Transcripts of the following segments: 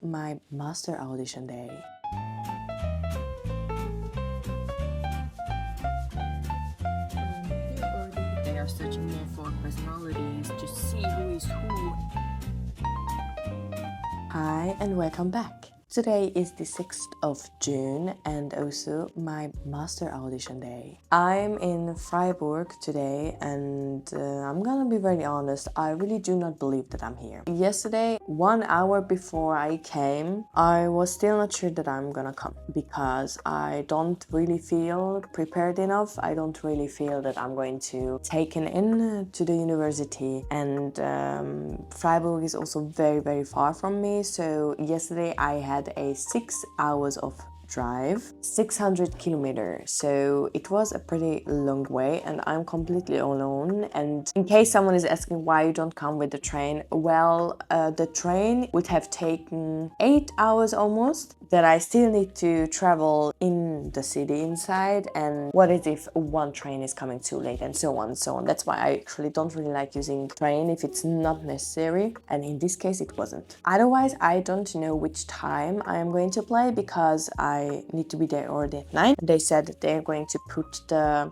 my master audition day. They are searching more for personalities to see who is who. Hi and welcome back. Today is the 6th of June and also my master audition day. I'm in Freiburg today and I'm gonna be very honest, I really do not believe that I'm here. Yesterday, 1 hour before I came, I was still not sure that I'm gonna come because I don't really feel prepared enough. I don't really feel that I'm going to taken in to the university, and Freiburg is also very far from me. So yesterday I had a 6 hours of drive, 600 kilometers, so it was a pretty long way and I'm completely alone. And in case someone is asking why you don't come with the train, well, the train would have taken 8 hours almost, that I still need to travel in the city inside, and what is if one train is coming too late, and so on and so on. That's why I actually don't really like using train if it's not necessary, and in this case it wasn't. Otherwise, I don't know which time I am going to play because I need to be there already at 9. They said that they're going to put the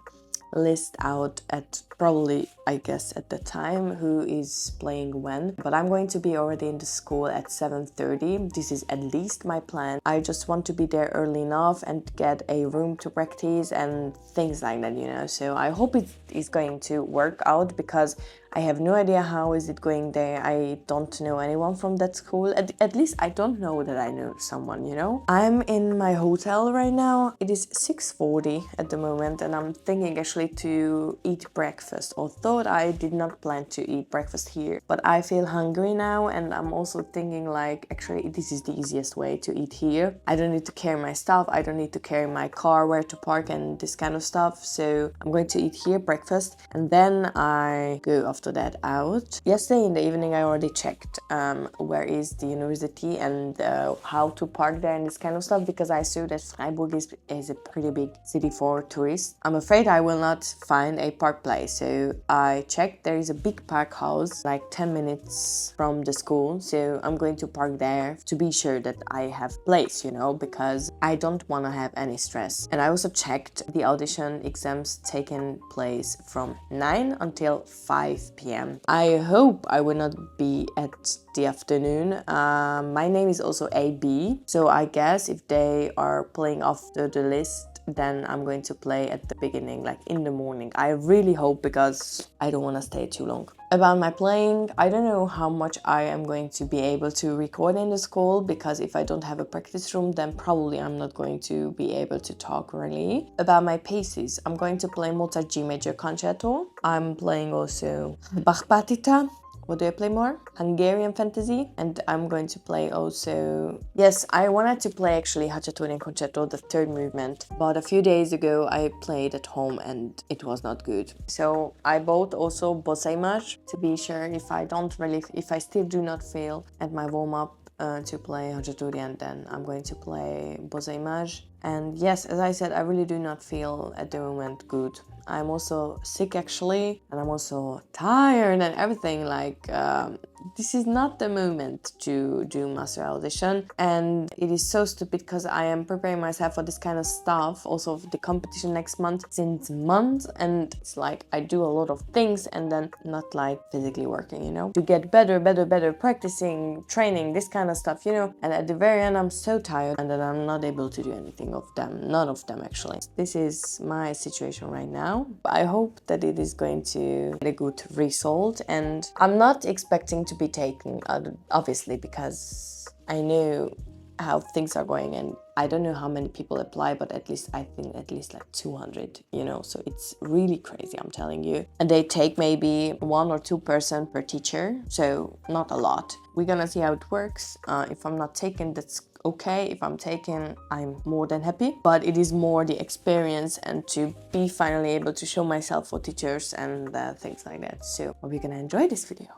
list out at probably, I guess, at the time who is playing when, but I'm going to be already in the school at 7:30. This is at least my plan. I just want to be there early enough and get a room to practice and things like that, you know. So I hope it is going to work out because I have no idea how is it going there. I don't know anyone from that school. At least I don't know that I know someone, you know. I'm in my hotel right now. It is 6:40 at the moment and I'm thinking actually to eat breakfast. Although I did not plan to eat breakfast here, but I feel hungry now and I'm also thinking like actually this is the easiest way to eat here. I don't need to carry my stuff. I don't need to carry my car, where to park and this kind of stuff. So I'm going to eat here breakfast and then I go after that out. Yesterday in the evening I already checked where is the university and how to park there and this kind of stuff, because I saw that Freiburg is a pretty big city for tourists. I'm afraid I will not find a park place, so I checked. There is a big park house like 10 minutes from the school, so I'm going to park there to be sure that I have place, you know, because I don't want to have any stress. And I also checked the audition exams taken place from 9 until 5 p.m. I hope I will not be at the afternoon. My name is also AB, so I guess if they are playing after the list, then I'm going to play at the beginning, like in the morning. I really hope, because I don't want to stay too long. About my playing, I don't know how much I am going to be able to record in the school, because if I don't have a practice room, then probably I'm not going to be able to talk really. About my pieces, I'm going to play Mozart G Major Concerto. I'm playing also Bach Partita. What do I play more? Hungarian Fantasy. And I'm going to play also... Yes, I wanted to play actually Hachaturian Concerto, the third movement. But a few days ago I played at home and it was not good. So I bought also Bossa Image to be sure if I still do not feel at my warm-up to play Hachaturian, then I'm going to play Bossa Image. And yes, as I said, I really do not feel at the moment good. I'm also sick actually, and I'm also tired and everything. Like this is not the moment to do master audition, and it is so stupid because I am preparing myself for this kind of stuff, also for the competition next month, since months, and it's like I do a lot of things and then not like physically working, you know, to get better, practicing, training, this kind of stuff, you know. And at the very end I'm so tired and then I'm not able to do anything of them, none of them actually. This is my situation right now. I hope that it is going to get a good result, and I'm not expecting to be taken, obviously, because I know how things are going and I don't know how many people apply, but I think at least like 200, you know, so it's really crazy, I'm telling you. And they take maybe 1 or 2 person per teacher, so not a lot. We're gonna see how it works. If I'm not taken, that's okay. If I'm taken, I'm more than happy, but it is more the experience and to be finally able to show myself for teachers and things like that. So hope you're gonna enjoy this video.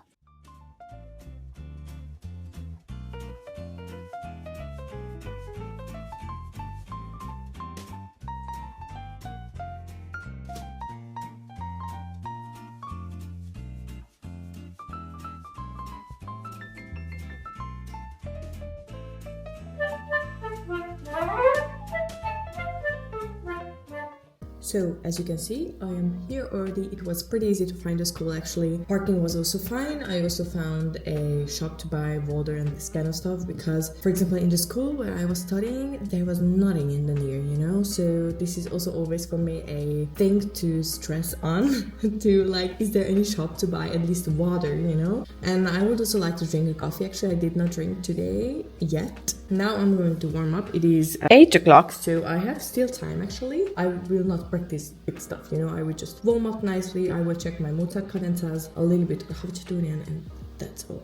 So as you can see, I am here already. It was pretty easy to find a school actually. Parking was also fine. I also found a shop to buy water and this kind of stuff because, for example, in the school where I was studying, there was nothing in the near, you know? So this is also always for me a thing to stress on to like, is there any shop to buy at least water, you know? And I would also like to drink a coffee. Actually, I did not drink today yet. Now I'm going to warm up. It is 8 o'clock, so I have still time actually. I will not practice big stuff, you know. I will just warm up nicely. I will check my motor cadenzas a little bit, Hauptstudien, and that's all.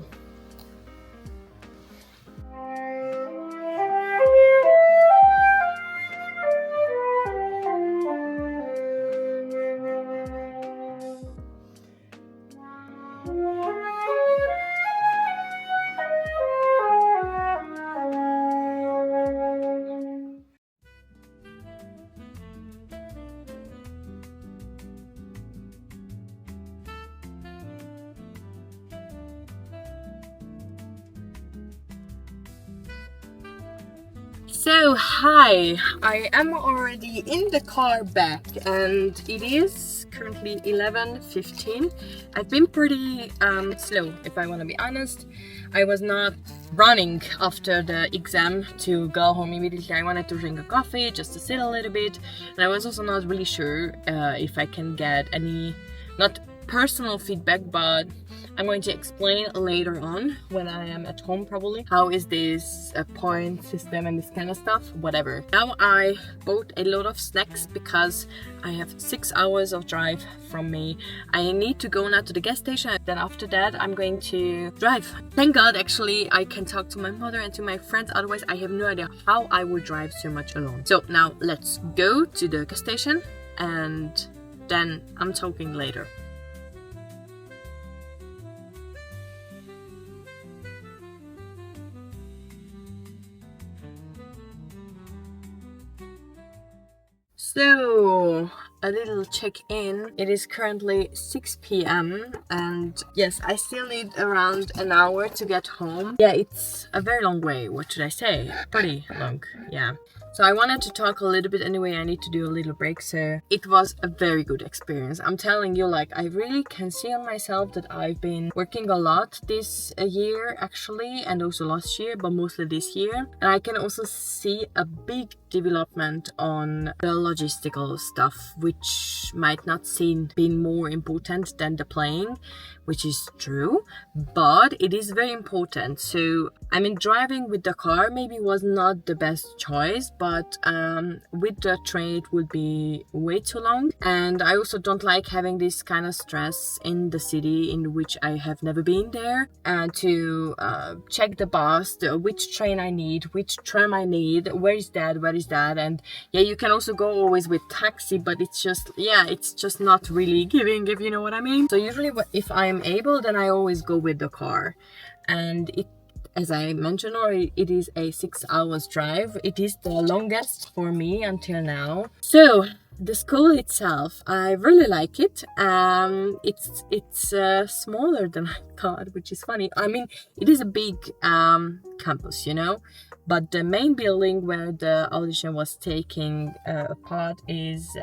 So hi, I am already in the car back and it is currently 11:15. I've been pretty slow, if I want to be honest. I was not running after the exam to go home immediately. I wanted to drink a coffee just to sit a little bit, and I was also not really sure if I can get any, not personal feedback, but I'm going to explain later on when I am at home probably how is this point system and this kind of stuff, whatever. Now I bought a lot of snacks because I have 6 hours of drive from me. I need to go now to the gas station, then after that I'm going to drive. Thank God actually I can talk to my mother and to my friends, otherwise I have no idea how I would drive so much alone. So now let's go to the gas station and then I'm talking later. So, a little check-in. It is currently 6 p.m. and yes, I still need around an hour to get home. Yeah, it's a very long way. What should I say? Pretty long, yeah. So I wanted to talk a little bit anyway. I need to do a little break. So it was a very good experience. I'm telling you, like, I really can see on myself that I've been working a lot this year actually, and also last year, but mostly this year. And I can also see a big development on the logistical stuff, which might not seem being more important than the playing, which is true, but it is very important. So I mean, driving with the car maybe was not the best choice, but with the train it would be way too long. And I also don't like having this kind of stress in the city in which I have never been there, and to check the bus, which train I need, which tram I need, where is that, and yeah, you can also go always with taxi, but it's just, yeah, it's just not really giving, if you know what I mean. So usually if I'm able, then I always go with the car. And it, as I mentioned already, it is a 6 hours drive. It is the longest for me until now. So the school itself, I really like it. It's smaller than I thought, which is funny. I mean, it is a big campus, you know, but the main building where the audition was taking part is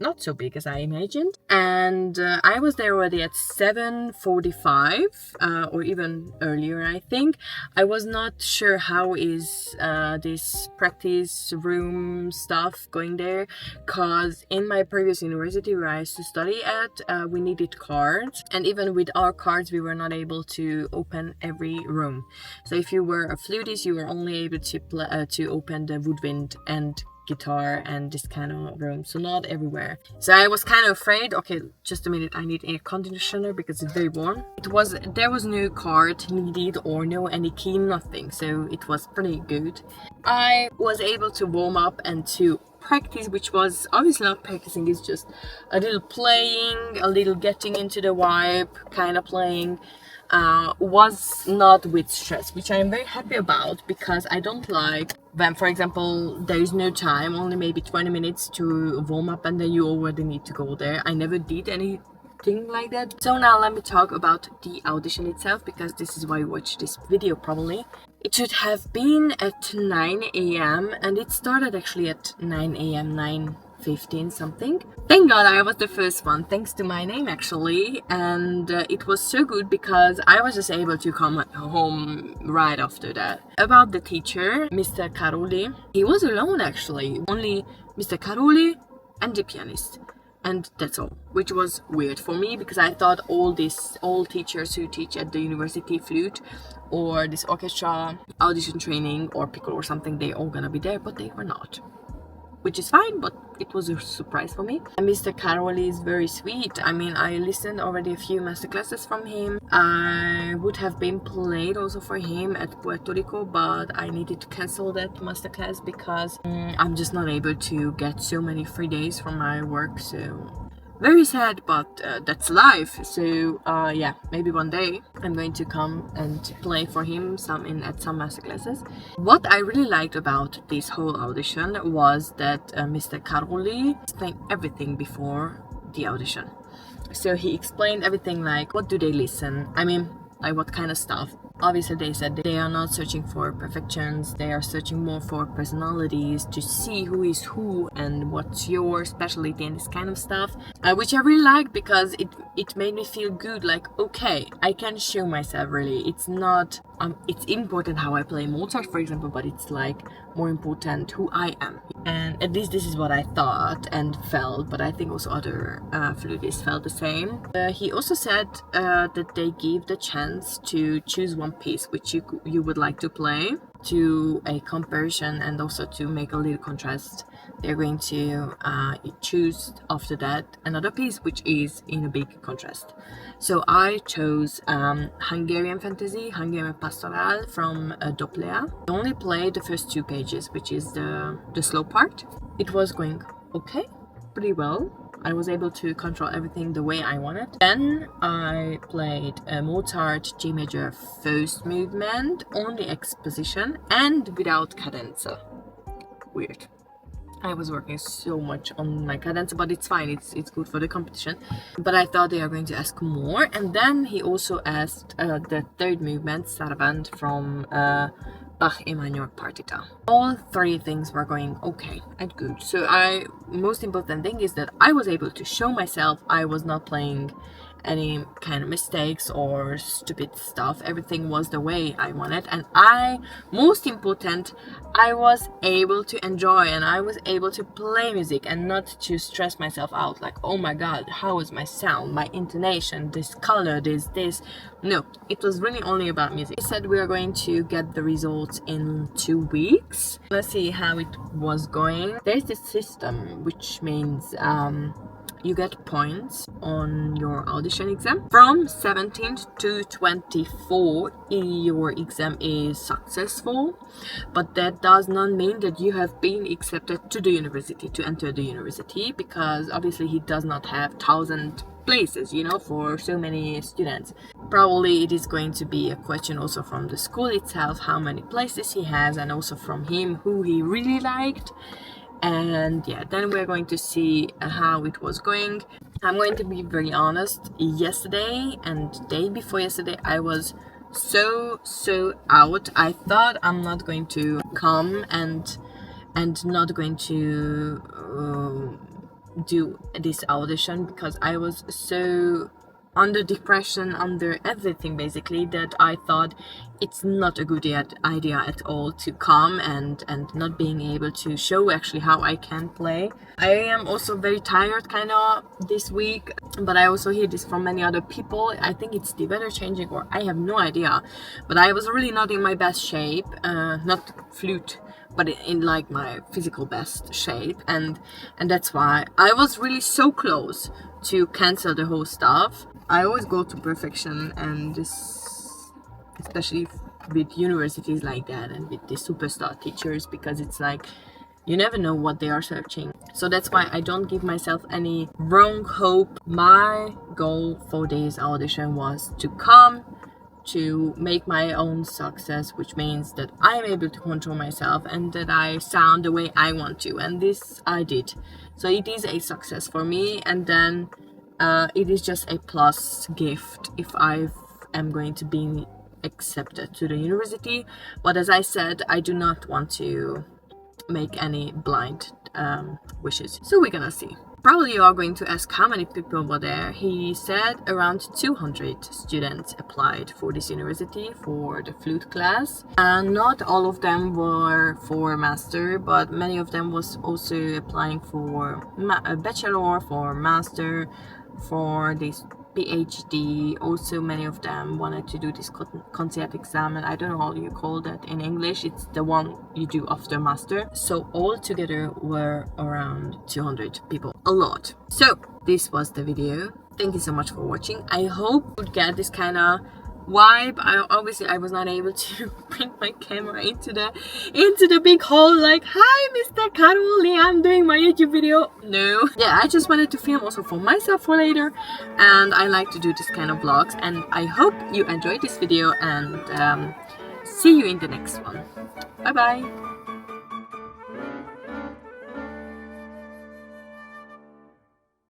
not so big as I imagined. And I was there already at 7:45 or even earlier, I think. I was not sure how is this practice room stuff going there, because in my previous university where I used to study at, we needed cards, and even with our cards we were not able to open every room. So if you were a flutist, you were only able to open the woodwind and guitar and this kind of room, so not everywhere. So I was kind of afraid. Okay, just a minute, I need air conditioner because it's very warm. There was no card needed or no any key, nothing, so it was pretty good. I was able to warm up and to practice, which was obviously not practicing, it's just a little playing, a little getting into the vibe kind of playing. Was not with stress, which I'm very happy about, because I don't like when, for example, there is no time, only maybe 20 minutes to warm up and then you already need to go there. I never did anything like that. So now let me talk about the audition itself, because this is why you watch this video probably. It should have been at 9 a.m. and it started actually at 9 a.m., 15 something. Thank God I was the first one, thanks to my name actually, and it was so good because I was just able to come home right after that. About the teacher, Mr. Karoli, he was alone actually, only Mr. Karoli and the pianist. And that's all, which was weird for me because I thought all teachers who teach at the university flute or this orchestra audition training or Piccolo or something, they all gonna be there, but they were not, which is fine, but it was a surprise for me. And Mr. Karoli is very sweet. I mean, I listened already a few masterclasses from him. I would have been played also for him at Puerto Rico, but I needed to cancel that masterclass because I'm just not able to get so many free days from my work, so very sad, but that's life. So yeah, maybe one day I'm going to come and play for him at some masterclasses. What I really liked about this whole audition was that Mr. Karoli explained everything before the audition. So he explained everything, like what do they listen, I mean, like what kind of stuff. Obviously they said they are not searching for perfections, they are searching more for personalities, to see who is who and what's your specialty and this kind of stuff, which I really liked because it made me feel good, like okay, I can show myself really. It's not it's important how I play Mozart, for example, but it's like more important who I am. And at least this is what I thought and felt, but I think also other flutists felt the same. He also said that they give the chance to choose one piece which you would like to play to a comparison, and also to make a little contrast. They're going to choose after that another piece which is in a big contrast. So I chose Hungarian Fantasy, Hungarian Pastoral from Doppler. I only played the first 2 pages, which is the slow part. It was going okay, pretty well. I was able to control everything the way I wanted. Then I played a Mozart G major first movement, only exposition and without cadenza. Weird. I was working so much on my cadenza, but it's fine, it's good for the competition. But I thought they are going to ask more. And then he also asked the third movement, Saraband from Bach E minor partita. All 3 things were going okay and good. So most important thing is that I was able to show myself. I was not playing any kind of mistakes or stupid stuff. Everything was the way I wanted, and most important, I was able to enjoy and I was able to play music and not to stress myself out like, oh my god, how is my sound, my intonation, this color, this. No, it was really only about music. He said we are going to get the results in 2 weeks. Let's see how it was going. There's this system which means you get points on your audition exam. From 17th to 24th, your exam is successful, but that does not mean that you have been accepted to the university, to enter the university, because obviously he does not have 1,000 places, for so many students. Probably it is going to be a question also from the school itself, how many places he has, and also from him, who he really liked. And yeah, then we're going to see how it was going. I'm going to be very honest, yesterday and day before yesterday I was so out. I thought I'm not going to come and not going to do this audition, because I was so under depression, under everything basically, that I thought it's not a good idea at all to come and not being able to show actually how I can play. I am also very tired kind of this week, but I also hear this from many other people. I think it's the weather changing, or I have no idea, but I was really not in my best shape, not flute, but in like my physical best shape, and that's why I was really so close to cancel the whole stuff. I always go to perfection, and this, especially with universities like that and with the superstar teachers, because it's like you never know what they are searching. So that's why I don't give myself any wrong hope. My goal for this audition was to come, to make my own success, which means that I'm able to control myself and that I sound the way I want to, and this I did. So it is a success for me, and then it is just a plus gift if I am going to be accepted to the university. But as I said, I do not want to make any blind wishes. So we're gonna see. Probably you are going to ask how many people were there. He said around 200 students applied for this university for the flute class, and not all of them were for master, but many of them was also applying for a bachelor, for master, for this PhD. Also many of them wanted to do this concert exam, and I don't know how you call that in English. It's the one you do after master. So all together were around 200 people, a lot. So this was the video. Thank you so much for watching. I hope you would get this kind of vibe. I was not able to bring my camera into the big hall like, hi Mr. Caroli, I'm doing my YouTube video. No, yeah, I just wanted to film also for myself for later, and I like to do this kind of vlogs, and I hope you enjoyed this video, and see you in the next one. Bye bye.